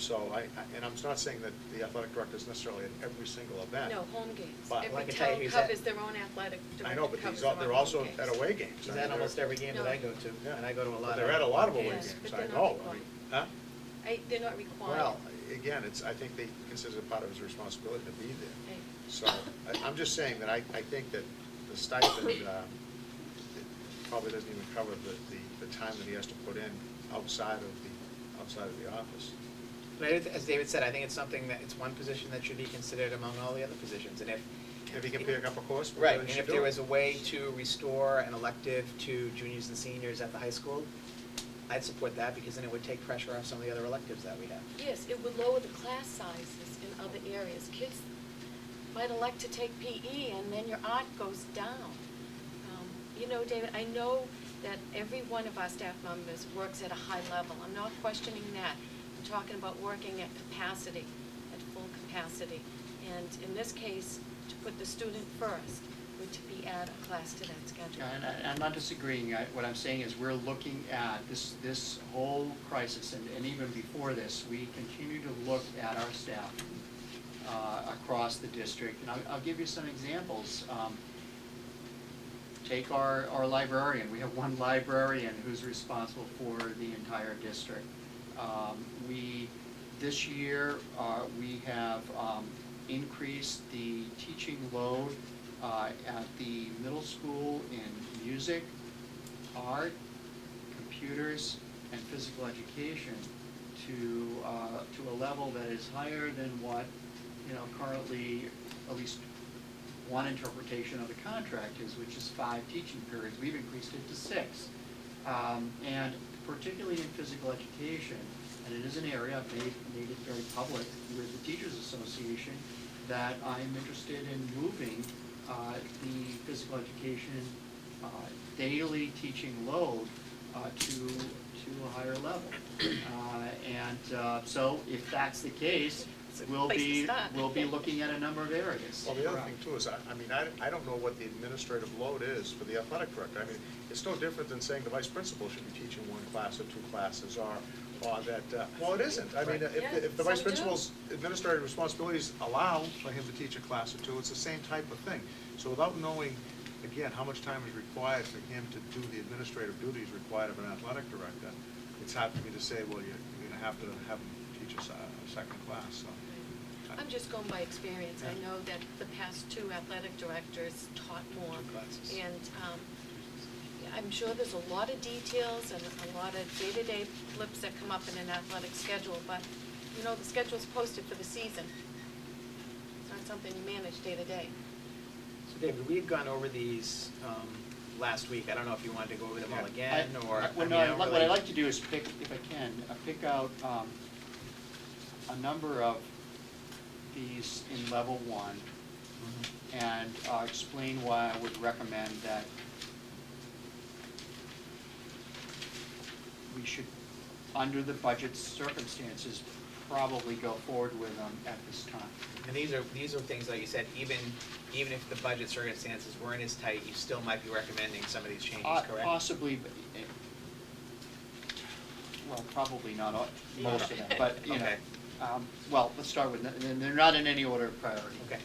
So and I'm not saying that the athletic director is necessarily at every single event. No, home games. But- Every Like I tell you, town he's covers at- their own athletic director. I know, but covers their own they're home also games. at away games. He's I mean, at almost every game that No. I go to, Yeah. and I go to a lot But of. they're at a lot of away Yes, games, but I they're not know. I required. mean, huh? They're not required. Well, again, I think they consider it part of his responsibility to be there. Right. So, I'm just saying that I think that the stipend, it probably doesn't even cover the time that he has to put in outside of the office. But as David said, I think it's something that, it's one position that should be considered among all the other positions, and If he can pick up a course, right, then and he should if do there it. was a way to restore an elective to juniors and seniors at the high school, I'd support that, because then it would take pressure off some of the other electives that we have. Yes, it would lower the class sizes in other areas. Kids might elect to take PE, and then your art goes down. You know, David, I know that every one of our staff members works at a high level. I'm not questioning that. I'm talking about working at capacity, at full capacity. And in this case, to put the student first would to be add a class to that schedule. Yeah, and I'm not disagreeing. What I'm saying is we're looking at this whole crisis, and even before this, we continue to look at our staff across the district. And I'll give you some examples. Take our librarian. We have one librarian who's responsible for the entire district. This year, we have increased the teaching load at the middle school in music, art, computers, and physical education to a level that is higher than what, currently, at least one interpretation of the contract is, which is 5 teaching periods. We've increased it to 6. And particularly in physical education, and it is an area, I've made it very public with the Teachers Association, that I'm interested in moving the physical education daily teaching load to a higher level. So if that's the case, It's a we'll place to be start. looking at a number of areas. Well, the other thing too is, I don't know what the administrative load is for the athletic director. I mean, it's no different than saying the vice principal should be teaching 1 class or 2 classes, or that, well, it isn't. I mean, Yeah, if the vice some do. principal's administrative responsibilities allow for him to teach a class or 2, it's the same type of thing. So without knowing, again, how much time is required for him to do the administrative duties required of an athletic director, it's hard for me to say, well, you're going to have to have him teach a second class, so. I'm just going by experience. I Yeah. know that the past 2 athletic directors taught more. 2 classes. And I'm sure there's a lot of details and a lot of day-to-day flips that come up in an athletic schedule, but, the schedule's posted for the season. It's not something you manage day to day. So David, we had gone over these last week. I don't know if you wanted to go over them all Yeah. again, or. Well, no, what I'd like to do is pick, if I can, pick out a number of these in level 1 Mhm. and explain why I would recommend that we should, under the budget circumstances, probably go forward with them at this time. And these are things, like you said, even if the budget circumstances weren't as tight, you still might be recommending some of these changes, correct? Possibly, but, well, probably not most of them, but, Okay. well, let's start with, and they're not in any order of priority. Okay.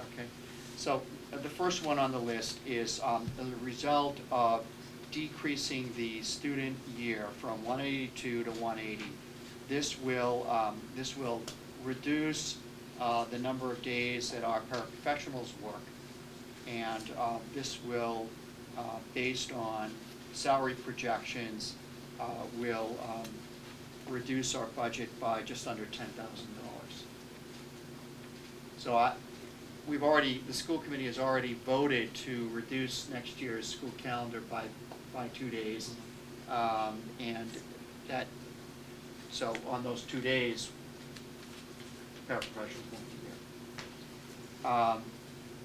So, the first one on the list is the result of decreasing the student year from 182 to 180. This will reduce the number of days that our paraprofessionals work, and this will, based on salary projections, will reduce our budget by just under $10,000. So the school committee has already voted to reduce next year's school calendar by 2 days, and that. So on those 2 days, paraprofessionals won't be here.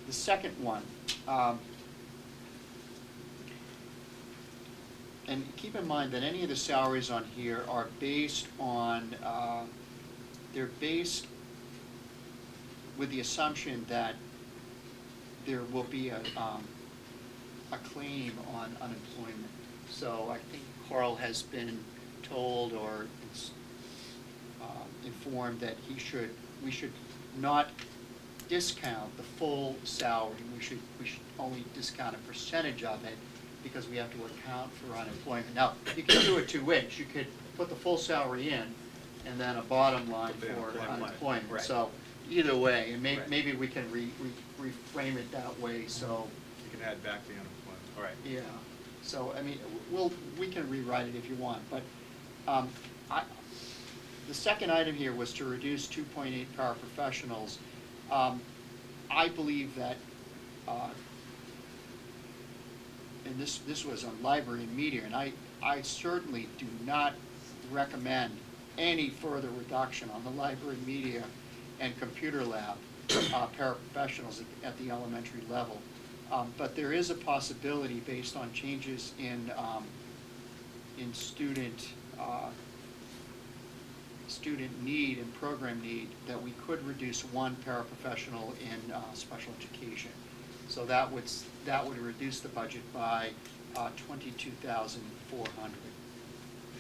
The second one, and keep in mind that any of the salaries on here are based on, they're based with the assumption that there will be a claim on unemployment. So I think Carl has been told, or it's informed that we should not discount the full salary. We should only discount a percentage of it, because we have to account for unemployment. Now, you can do it two ways. You could put the full salary in, and then a bottom line Put the for unemployment. unemployment. Right. So, either way, and Right. maybe we can reframe it that way, so, You can add back the unemployment. All right. yeah. So, I mean, we can rewrite it if you want, but, the second item here was to reduce 2.8 paraprofessionals. I believe that, and this was on library and media, and I certainly do not recommend any further reduction on the library, media, and computer lab paraprofessionals at the elementary level. But there is a possibility, based on changes in student need and program need, that we could reduce one paraprofessional in special education. So that would reduce the budget by 22,400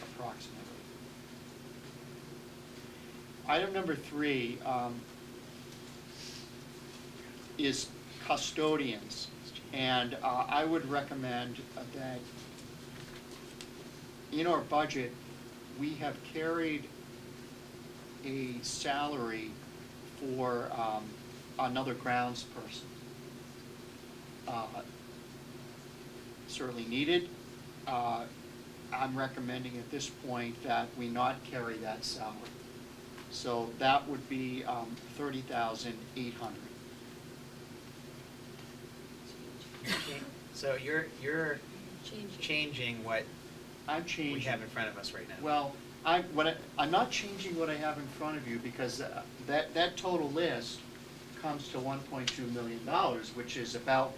approximately. Item number 3 is custodians, and I would recommend that in our budget, we have carried a salary for another grounds person. Certainly needed. I'm recommending at this point that we not carry that salary. So that would be 30,800. So you're Change it. changing what I'm changing. we have in front of us right now. Well, I'm not changing what I have in front of you, because that total list comes to $1.2 million, which is about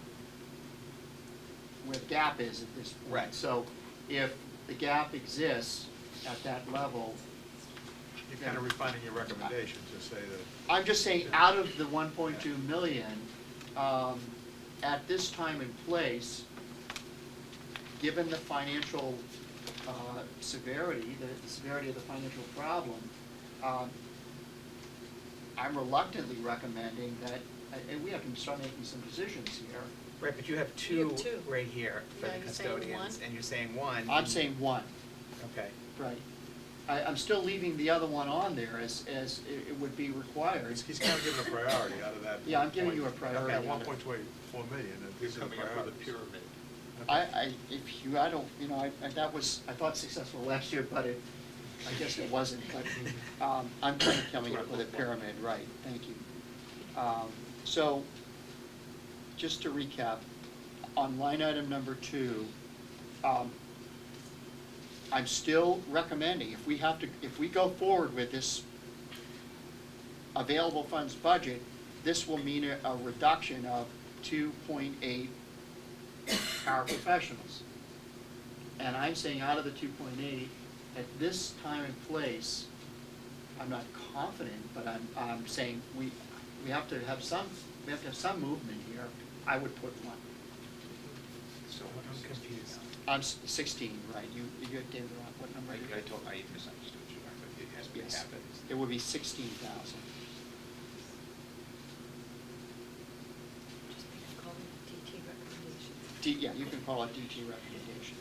where the gap is at this point. Right. So if the gap exists at that level, You're kind of refining your recommendation to say that, I'm just saying, out of the 1.2 million, at this time and place, given the financial severity, the severity of the financial problem, I'm reluctantly recommending that, and we have to start making some decisions here. Right, but you have You two have two. right here for Yeah, the you're saying custodians, one? and you're saying one. I'm saying one, Okay. right. I'm still leaving the other one on there as it would be required. he's kind of giving a priority out of that. Yeah, I'm giving you a priority. Okay, 1.24 million, and these are the Coming up with a priorities. pyramid. I thought successful last year, but I guess it wasn't, but, I'm kind of coming up with a pyramid, right, thank you. So, just to recap, on line item number 2, I'm still recommending, if we go forward with this available funds budget, this will mean a reduction of 2.8 paraprofessionals. And I'm saying, out of the 2.8, at this time and place, I'm not confident, but I'm saying we have to have some movement here. I would put 1. So I'm confused. I'm 16, right, you gave the wrong, what number? I misunderstood you, it has been Yes, happened. it would be 16,000. Just call it DT recommendations. Yeah, you can call it DT recommendation.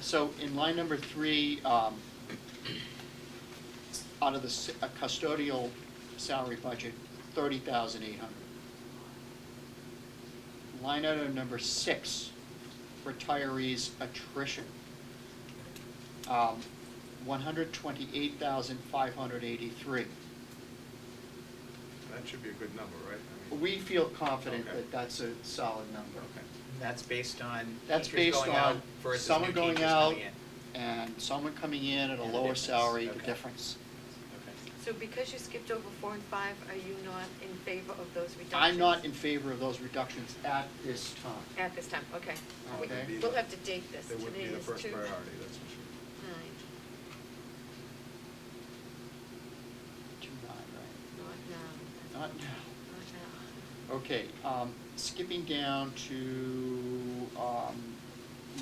So in line number 3, out of the custodial salary budget, 30,800. Line item number 6, retirees attrition, 128,583. That should be a good number, right? I mean, We feel confident Okay. that that's a solid number. Okay. That's based on That's teachers based going out on versus someone new going teachers out coming in. and someone coming in at a And the lower difference. salary, the Okay. difference. Okay. So because you skipped over 4 and 5, are you not in favor of those reductions? I'm not in favor of those reductions at this time. At this time, okay. We- Okay. We'll have to date this. They wouldn't be Today the is first 2. priority, that's for sure. 9, 2.9, right? not now. Not now. Not now. Okay, skipping down to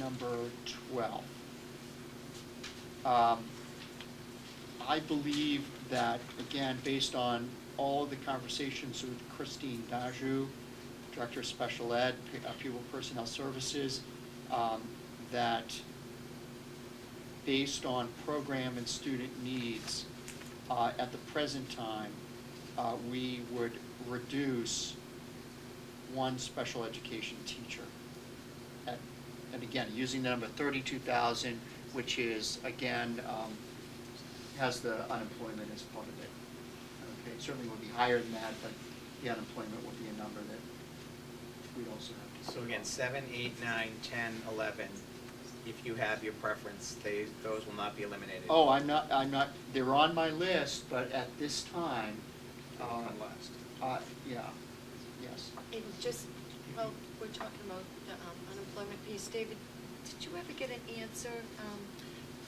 number 12. I I believe that, again, based on all of the conversations with Christine Daju, Director of Special Ed, Pupil Personnel Services, that based on program and student needs, at the present time, we would reduce one special education teacher. And again, using the number 32,000, which is, again, has the unemployment as part of it. Okay, it certainly would be higher than that, but the unemployment would be a number that we'd also have to. So again, 7, 8, 9, 10, 11, if you have your preference, those will not be eliminated. Oh, I'm not, they're on my list, but at this time, On last. yeah, yes. And just, well, we're talking about the unemployment piece. David, did you ever get an answer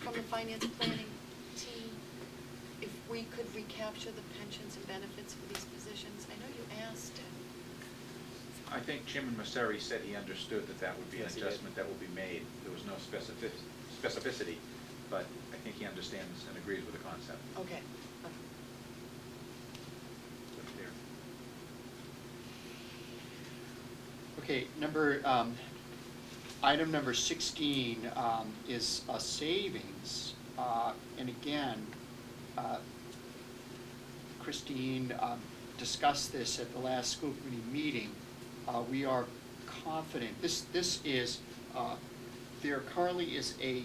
from the finance planning team if we could recapture the pensions and benefits for these positions? I know you asked it. I think Chairman Masseri said he understood that that would be an Yes, he did. adjustment that will be made. There was no specificity, but I think he understands and agrees with the concept. Okay. That's clear. Okay, item number 16 is a savings. And again, Christine discussed this at the last school committee meeting. We are confident, this is, there currently is a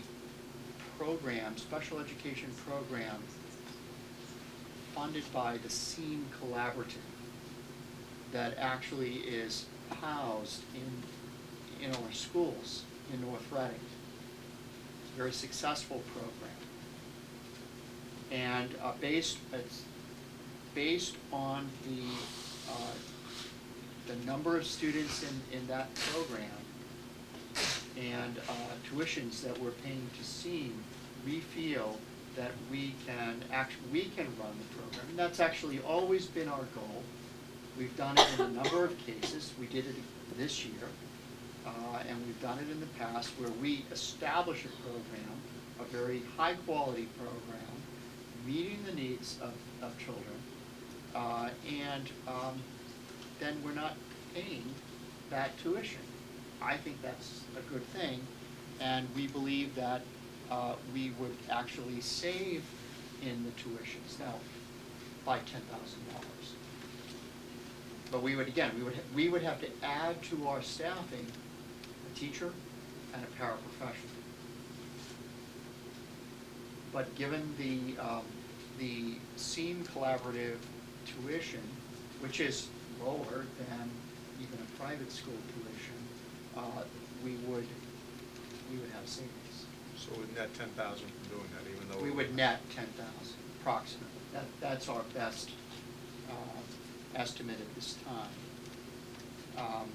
program, special education program, funded by the SEAM Collaborative that actually is housed in our schools in North Reading. It's a very successful program. And it's based on the number of students in that program and tuitions that we're paying to SEAM, we feel that we can run the program. And that's actually always been our goal. We've done it in a number of cases. We did it this year, and we've done it in the past where we establish a program, a very high-quality program, meeting the needs of children, and then we're not paying that tuition. I think that's a good thing, and we believe that we would actually save in the tuitions now by $10,000. But we would have to add to our staffing a teacher and a paraprofessional. But given the SEAM Collaborative tuition, which is lower than even a private school tuition, we would have savings. So we'd net 10,000 from doing that, even though. We would net 10,000 approximately. That's our best estimate at this time.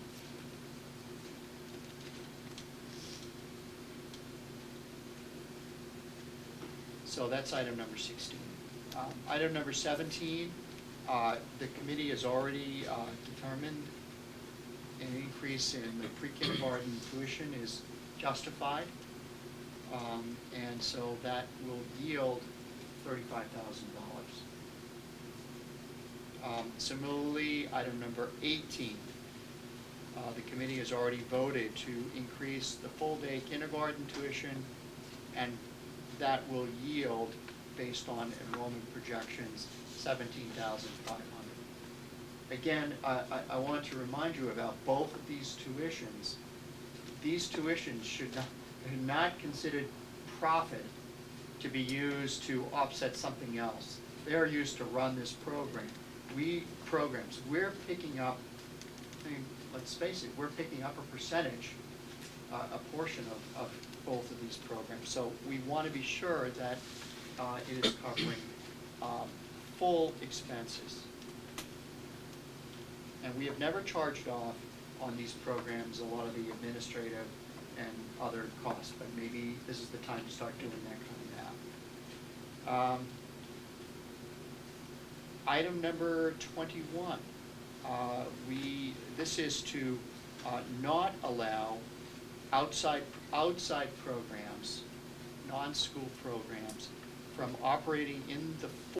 So that's item number 16. Item number 17, the committee has already determined an increase in the pre-kindergarten tuition is justified. And so that will yield $35,000. Similarly, item number 18, the committee has already voted to increase the full-day kindergarten tuition, and that will yield, based on enrollment projections, $17,500. Again, I want to remind you about both of these tuitions. These tuitions should not considered profit to be used to offset something else. They are used to run this program. We're picking up, I mean, let's face it, we're picking up a percentage, a portion of both of these programs. So we want to be sure that it is covering full expenses. And we have never charged off on these programs a lot of the administrative and other costs, but maybe this is the time to start doing that kind of math. Item number 21, this is to not allow outside programs, non-school programs, from operating in the